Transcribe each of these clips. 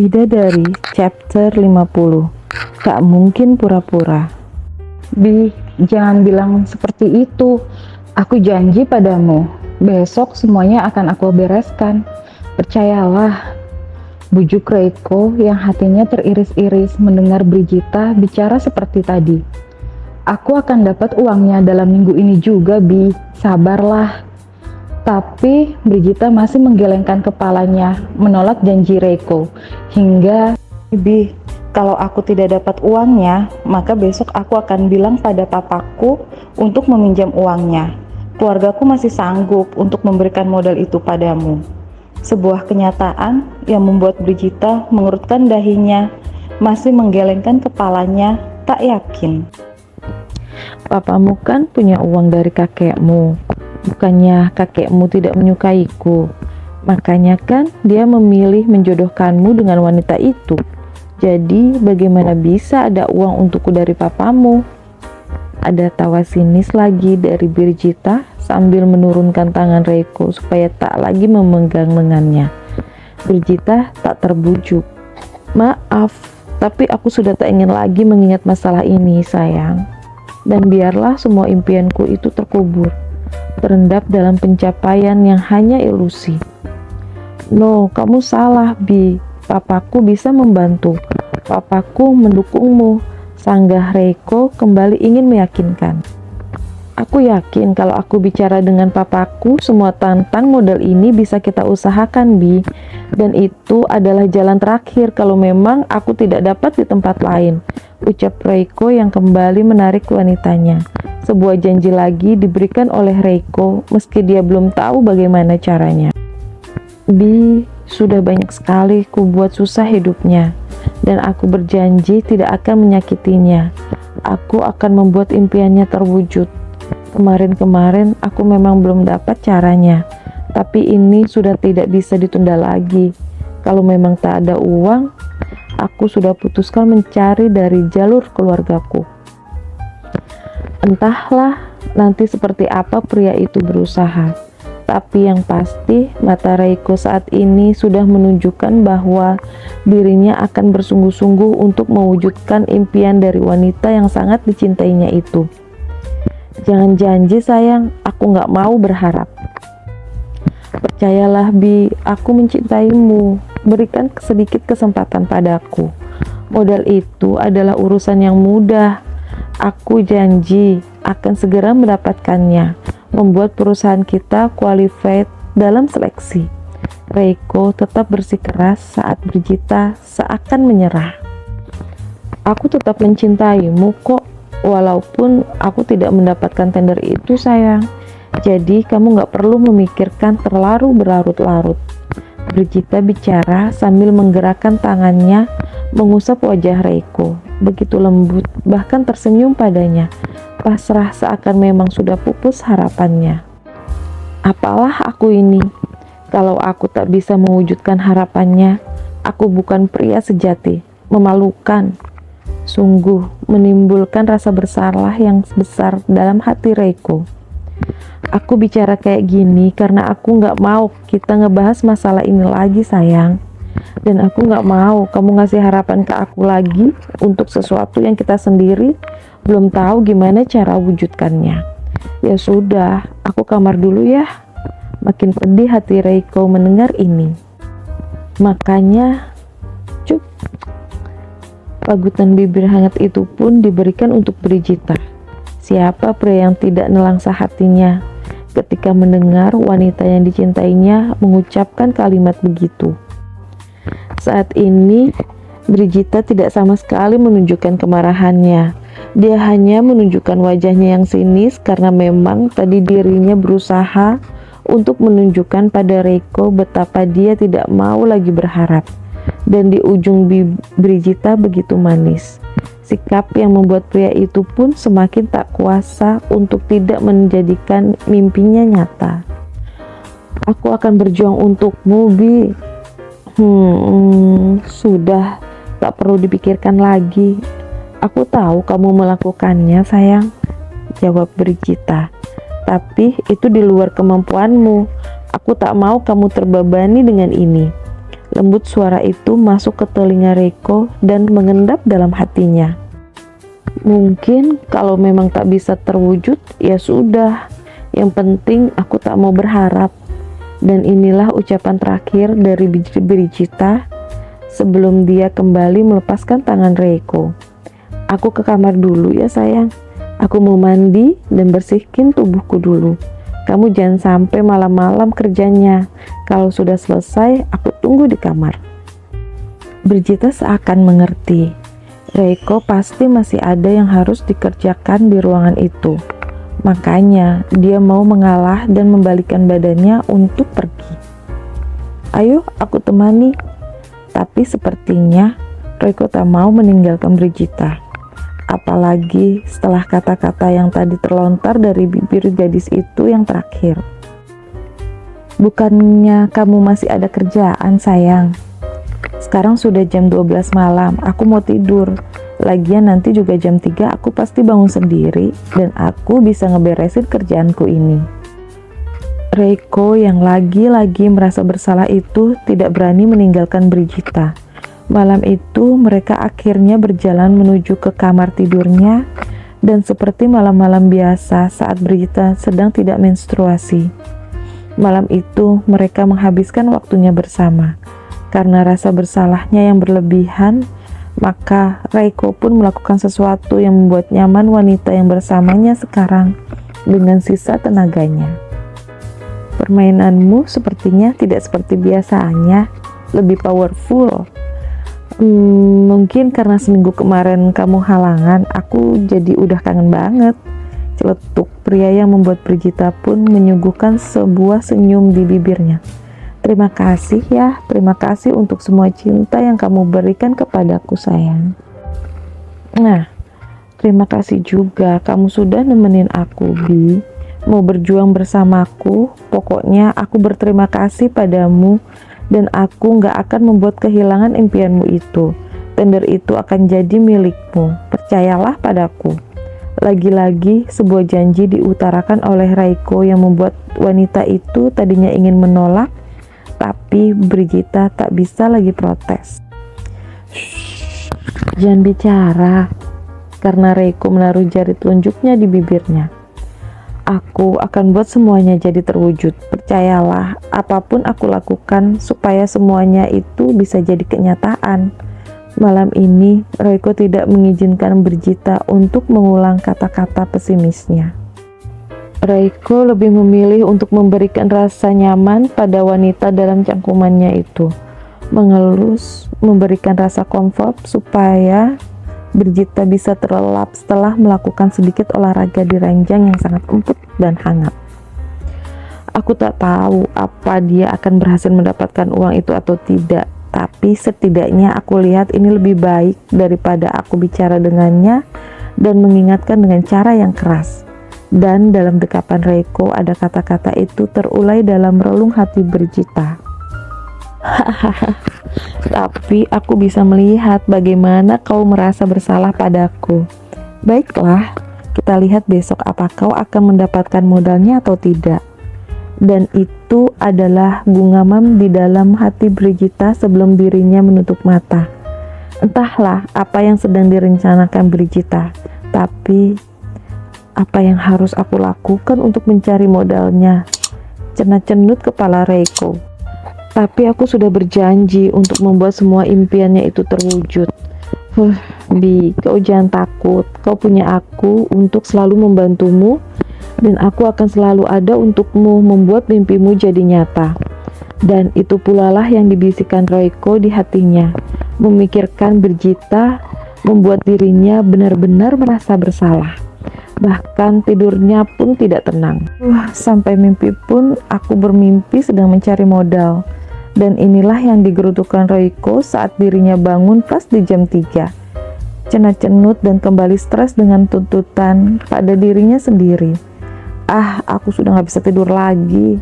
Bidadari chapter 50. Tak mungkin pura-pura. Bi, jangan bilang seperti itu. Aku janji padamu, besok semuanya akan aku bereskan. Percayalah. Bujuk Reiko yang hatinya teriris-iris mendengar Brigita bicara seperti tadi. Aku akan dapat uangnya dalam minggu ini juga, Bi. Sabarlah. Tapi Brigita masih menggelengkan kepalanya, menolak janji Reiko. Hingga, Bi, kalau aku tidak dapat uangnya, maka besok aku akan bilang pada papaku untuk meminjam uangnya. Keluargaku masih sanggup untuk memberikan modal itu padamu. Sebuah kenyataan yang membuat Brigita mengerutkan dahinya, masih menggelengkan kepalanya, tak yakin. Papamu kan punya uang dari kakekmu. Bukannya kakekmu tidak menyukaiku. Makanya kan dia memilih menjodohkanmu dengan wanita itu. Jadi bagaimana bisa ada uang untukku dari papamu? Ada tawa sinis lagi dari Brigita sambil menurunkan tangan Reiko supaya tak lagi memegang lengannya. Brigita tak terbujuk. Maaf, tapi aku sudah tak ingin lagi mengingat masalah ini, sayang. Dan biarlah semua impianku itu terkubur, terendap dalam pencapaian yang hanya ilusi. No, kamu salah, Bi. Papaku bisa membantu. Papaku mendukungmu. Sanggah Reiko kembali ingin meyakinkan. Aku yakin kalau aku bicara dengan papaku, semua tentang modal ini bisa kita usahakan, Bi. Dan itu adalah jalan terakhir kalau memang aku tidak dapat di tempat lain, ucap Reiko yang kembali menarik wanitanya. Sebuah janji lagi diberikan oleh Reiko meski dia belum tahu bagaimana caranya. Bi, sudah banyak sekali ku buat susah hidupnya, dan aku berjanji tidak akan menyakitinya. Aku akan membuat impiannya terwujud. Kemarin-kemarin aku memang belum dapat caranya, tapi ini sudah tidak bisa ditunda lagi. Kalau memang tak ada uang, aku sudah putuskan mencari dari jalur keluargaku. Entahlah nanti seperti apa pria itu berusaha, tapi yang pasti mata Reiko saat ini sudah menunjukkan bahwa dirinya akan bersungguh-sungguh untuk mewujudkan impian dari wanita yang sangat dicintainya itu. Jangan janji sayang, aku gak mau berharap. Percayalah Bi, aku mencintaimu. Berikan sedikit kesempatan padaku. Modal itu adalah urusan yang mudah. Aku janji akan segera mendapatkannya, membuat perusahaan kita qualified dalam seleksi. Reiko tetap bersikeras saat Brigita seakan menyerah. Aku tetap mencintaimu kok, walaupun aku tidak mendapatkan tender itu sayang. Jadi kamu gak perlu memikirkan terlalu berlarut-larut. Brigita bicara sambil menggerakkan tangannya mengusap wajah Reiko. Begitu lembut, bahkan tersenyum padanya. Pasrah seakan memang sudah pupus harapannya. Apalah aku ini? Kalau aku tak bisa mewujudkan harapannya, aku bukan pria sejati. Memalukan. Sungguh menimbulkan rasa bersalah yang besar dalam hati Reiko. Aku bicara kayak gini karena aku gak mau kita ngebahas masalah ini lagi sayang. Dan aku gak mau kamu ngasih harapan ke aku lagi untuk sesuatu yang kita sendiri belum tahu gimana cara wujudkannya. Ya sudah, aku kamar dulu ya. Makin pedih hati Reiko mendengar ini. Makanya, cuk. Pagutan bibir hangat itu pun diberikan untuk Brigita. Siapa pria yang tidak nelangsa hatinya ketika mendengar wanita yang dicintainya mengucapkan kalimat begitu. Saat ini, Brigita tidak sama sekali menunjukkan kemarahannya. Dia hanya menunjukkan wajahnya yang sinis karena memang tadi dirinya berusaha untuk menunjukkan pada Reiko betapa dia tidak mau lagi berharap. Dan di ujung Brigita begitu manis. Sikap yang membuat pria itu pun semakin tak kuasa untuk tidak menjadikan mimpinya nyata. Aku akan berjuang untukmu, Bi. Sudah, tak perlu dipikirkan lagi. Aku tahu kamu melakukannya, sayang, jawab Brigita. Tapi itu di luar kemampuanmu. Aku tak mau kamu terbebani dengan ini. Lembut suara itu masuk ke telinga Reiko dan mengendap dalam hatinya. Mungkin kalau memang tak bisa terwujud, ya sudah. Yang penting aku tak mau berharap. Dan inilah ucapan terakhir dari Brigita sebelum dia kembali melepaskan tangan Reiko. Aku ke kamar dulu ya sayang. Aku mau mandi dan bersihkan tubuhku dulu. Kamu jangan sampai malam-malam kerjanya. Kalau sudah selesai, aku tunggu di kamar. Brigita seakan mengerti. Reiko pasti masih ada yang harus dikerjakan di ruangan itu. Makanya dia mau mengalah dan membalikkan badannya untuk pergi. Ayo, aku temani. Tapi sepertinya Reiko tak mau meninggalkan Brigita. Apalagi setelah kata-kata yang tadi terlontar dari bibir gadis itu yang terakhir. Bukannya kamu masih ada kerjaan sayang? Sekarang sudah jam 12 malam, aku mau tidur. Lagian nanti juga jam 3 aku pasti bangun sendiri dan aku bisa ngeberesin kerjaanku ini. Reiko yang lagi-lagi merasa bersalah itu tidak berani meninggalkan Brigita. Malam itu mereka akhirnya berjalan menuju ke kamar tidurnya dan seperti malam-malam biasa saat Brigita sedang tidak menstruasi. Malam itu mereka menghabiskan waktunya bersama. Karena rasa bersalahnya yang berlebihan, maka Reiko pun melakukan sesuatu yang membuat nyaman wanita yang bersamanya sekarang dengan sisa tenaganya. Permainanmu sepertinya tidak seperti biasanya, lebih powerful. Mungkin karena seminggu kemarin kamu halangan, aku jadi udah kangen banget. Celetuk pria yang membuat Brigita pun menyuguhkan sebuah senyum di bibirnya. Terima kasih ya, terima kasih untuk semua cinta yang kamu berikan kepadaku sayang. Nah, terima kasih juga kamu sudah nemenin aku, Bi. Mau berjuang bersamaku, pokoknya aku berterima kasih padamu. Dan aku gak akan membuat kehilangan impianmu itu. Tender itu akan jadi milikmu. Percayalah padaku. Lagi-lagi sebuah janji diutarakan oleh Reiko yang membuat wanita itu tadinya ingin menolak, tapi Brigita tak bisa lagi protes. Shh, jangan bicara, karena Reiko menaruh jari telunjuknya di bibirnya. Aku akan buat semuanya jadi terwujud. Percayalah, apapun aku lakukan supaya semuanya itu bisa jadi kenyataan. Malam ini, Reiko tidak mengizinkan Brigita untuk mengulang kata-kata pesimisnya. Reiko lebih memilih untuk memberikan rasa nyaman pada wanita dalam cangkumannya itu. Mengelus, memberikan rasa comfort supaya Brigita bisa terlelap setelah melakukan sedikit olahraga di ranjang yang sangat empuk dan hangat. Aku tak tahu apa dia akan berhasil mendapatkan uang itu atau tidak, tapi setidaknya aku lihat ini lebih baik daripada aku bicara dengannya dan mengingatkan dengan cara yang keras. Dan dalam dekapan Reiko ada kata-kata itu terulai dalam relung hati Brigita. Tapi aku bisa melihat bagaimana kau merasa bersalah padaku. Baiklah, kita lihat besok apa kau akan mendapatkan modalnya atau tidak. Dan itu adalah gunggaman di dalam hati Brigita sebelum dirinya menutup mata. Entahlah apa yang sedang direncanakan Brigita, tapi apa yang harus aku lakukan untuk mencari modalnya? Cenut-cenut kepala Reiko. Tapi aku sudah berjanji untuk membuat semua impiannya itu terwujud. Bi, kau jangan takut. Kau punya aku untuk selalu membantumu, dan aku akan selalu ada untukmu membuat mimpimu jadi nyata. Dan itu pula lah yang dibisikkan Reiko di hatinya. Memikirkan Brigita membuat dirinya benar-benar merasa bersalah. Bahkan tidurnya pun tidak tenang. Sampai mimpi pun aku bermimpi sedang mencari modal. Dan inilah yang digerutukan Reiko saat dirinya bangun pas di jam 3. Cenut-cenut dan kembali stres dengan tuntutan pada dirinya sendiri. Aku sudah gak bisa tidur lagi.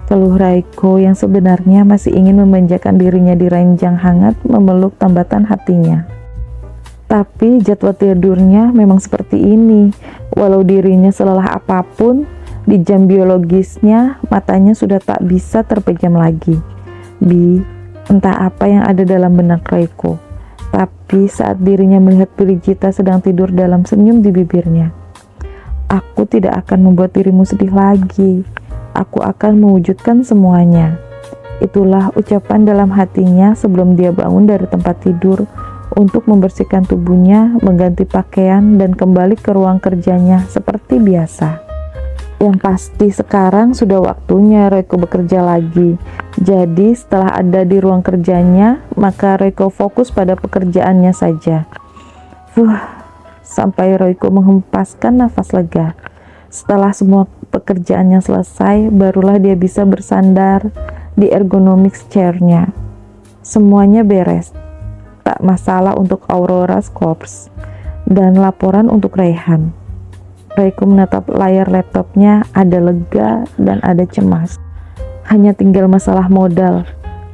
Keluh Reiko yang sebenarnya masih ingin memanjakan dirinya di ranjang hangat memeluk tambatan hatinya. Tapi jadwal tidurnya memang seperti ini. Walau dirinya selelah apapun, di jam biologisnya matanya sudah tak bisa terpejam lagi. Bi, Entah apa yang ada dalam benak Reiko. Tapi saat dirinya melihat Brigita sedang tidur dalam senyum di bibirnya, "Aku tidak akan membuat dirimu sedih lagi. Aku akan mewujudkan semuanya." Itulah ucapan dalam hatinya sebelum dia bangun dari tempat tidur untuk membersihkan tubuhnya, mengganti pakaian, dan kembali ke ruang kerjanya seperti biasa. Yang pasti sekarang sudah waktunya Reiko bekerja lagi. Jadi setelah ada di ruang kerjanya, maka Reiko fokus pada pekerjaannya saja. Sampai Reiko menghempaskan nafas lega. Setelah semua pekerjaannya selesai, barulah dia bisa bersandar di ergonomics chair-nya. Semuanya beres. Tak masalah untuk Aurora Corps dan laporan untuk Raihan. Reiko menatap layar laptopnya, ada lega dan ada cemas. Hanya tinggal masalah modal.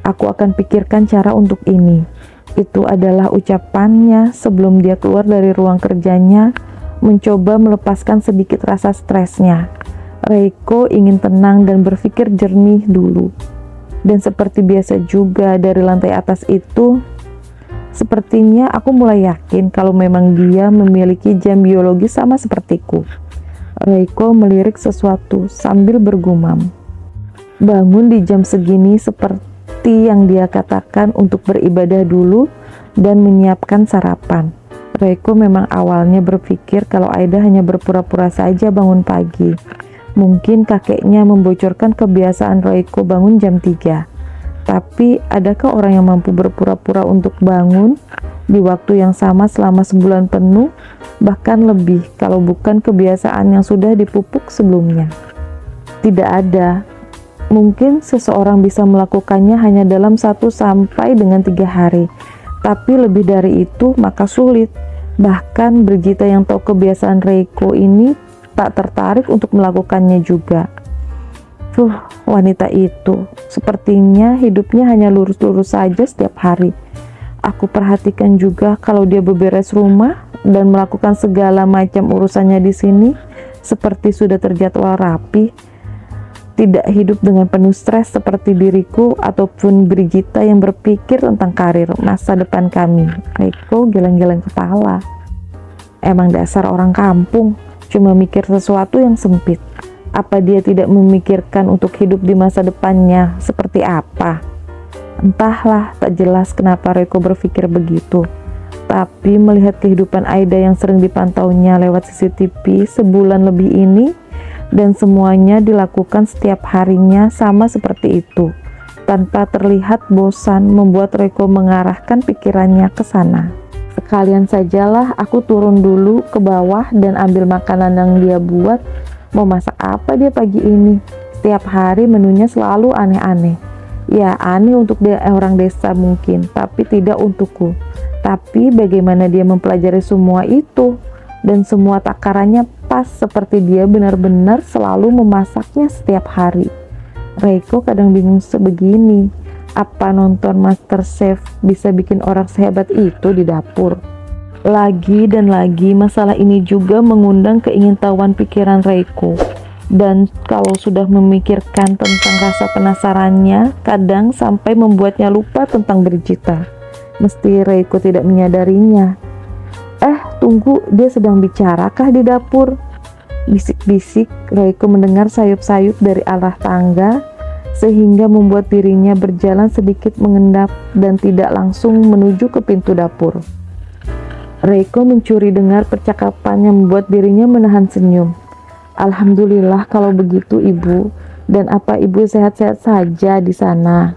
Aku akan pikirkan cara untuk ini. Itu adalah ucapannya sebelum dia keluar dari ruang kerjanya, mencoba melepaskan sedikit rasa stresnya. Reiko ingin tenang dan berpikir jernih dulu. Dan seperti biasa juga dari lantai atas itu, sepertinya aku mulai yakin kalau memang dia memiliki jam biologi sama sepertiku. Reiko melirik sesuatu sambil bergumam. Bangun di jam segini seperti yang dia katakan untuk beribadah dulu dan menyiapkan sarapan. Reiko memang awalnya berpikir kalau Aida hanya berpura-pura saja bangun pagi. Mungkin kakeknya membocorkan kebiasaan Reiko bangun jam 3. Tapi, adakah orang yang mampu berpura-pura untuk bangun di waktu yang sama selama sebulan penuh, bahkan lebih kalau bukan kebiasaan yang sudah dipupuk sebelumnya? Tidak ada. Mungkin seseorang bisa melakukannya hanya dalam 1 sampai dengan 3 hari. Tapi lebih dari itu maka sulit. Bahkan Brigita yang tahu kebiasaan Reiko ini tak tertarik untuk melakukannya juga. Wanita itu sepertinya hidupnya hanya lurus-lurus saja setiap hari. Aku perhatikan juga kalau dia beberes rumah dan melakukan segala macam urusannya di sini seperti sudah terjadwal rapi. Tidak hidup dengan penuh stres seperti diriku ataupun Brigita yang berpikir tentang karir masa depan kami. Reiko geleng-geleng kepala. Emang dasar orang kampung, cuma mikir sesuatu yang sempit. Apa dia tidak memikirkan untuk hidup di masa depannya seperti apa? Entahlah, tak jelas kenapa Reiko berpikir begitu. Tapi melihat kehidupan Aida yang sering dipantaunya lewat CCTV sebulan lebih ini, dan semuanya dilakukan setiap harinya sama seperti itu, tanpa terlihat bosan, membuat Reiko mengarahkan pikirannya ke sana. Sekalian sajalah aku turun dulu ke bawah dan ambil makanan yang dia buat. Mau masak apa dia pagi ini? Setiap hari menunya selalu aneh-aneh. Ya, aneh untuk orang desa mungkin, tapi tidak untukku. Tapi bagaimana dia mempelajari semua itu? Dan semua takarannya pas seperti dia benar-benar selalu memasaknya setiap hari. Reiko kadang bingung sebegini. Apa nonton MasterChef bisa bikin orang sehebat itu di dapur? Lagi dan lagi masalah ini juga mengundang keingintahuan pikiran Reiko. Dan kalau sudah memikirkan tentang rasa penasarannya, kadang sampai membuatnya lupa tentang Brigita. Mesti Reiko tidak menyadarinya. Tunggu, dia sedang bicarakah di dapur? Bisik-bisik, Reiko mendengar sayup-sayup dari arah tangga, sehingga membuat dirinya berjalan sedikit mengendap dan tidak langsung menuju ke pintu dapur. Reiko mencuri dengar percakapan yang membuat dirinya menahan senyum. Alhamdulillah kalau begitu ibu, dan apa ibu sehat-sehat saja di sana?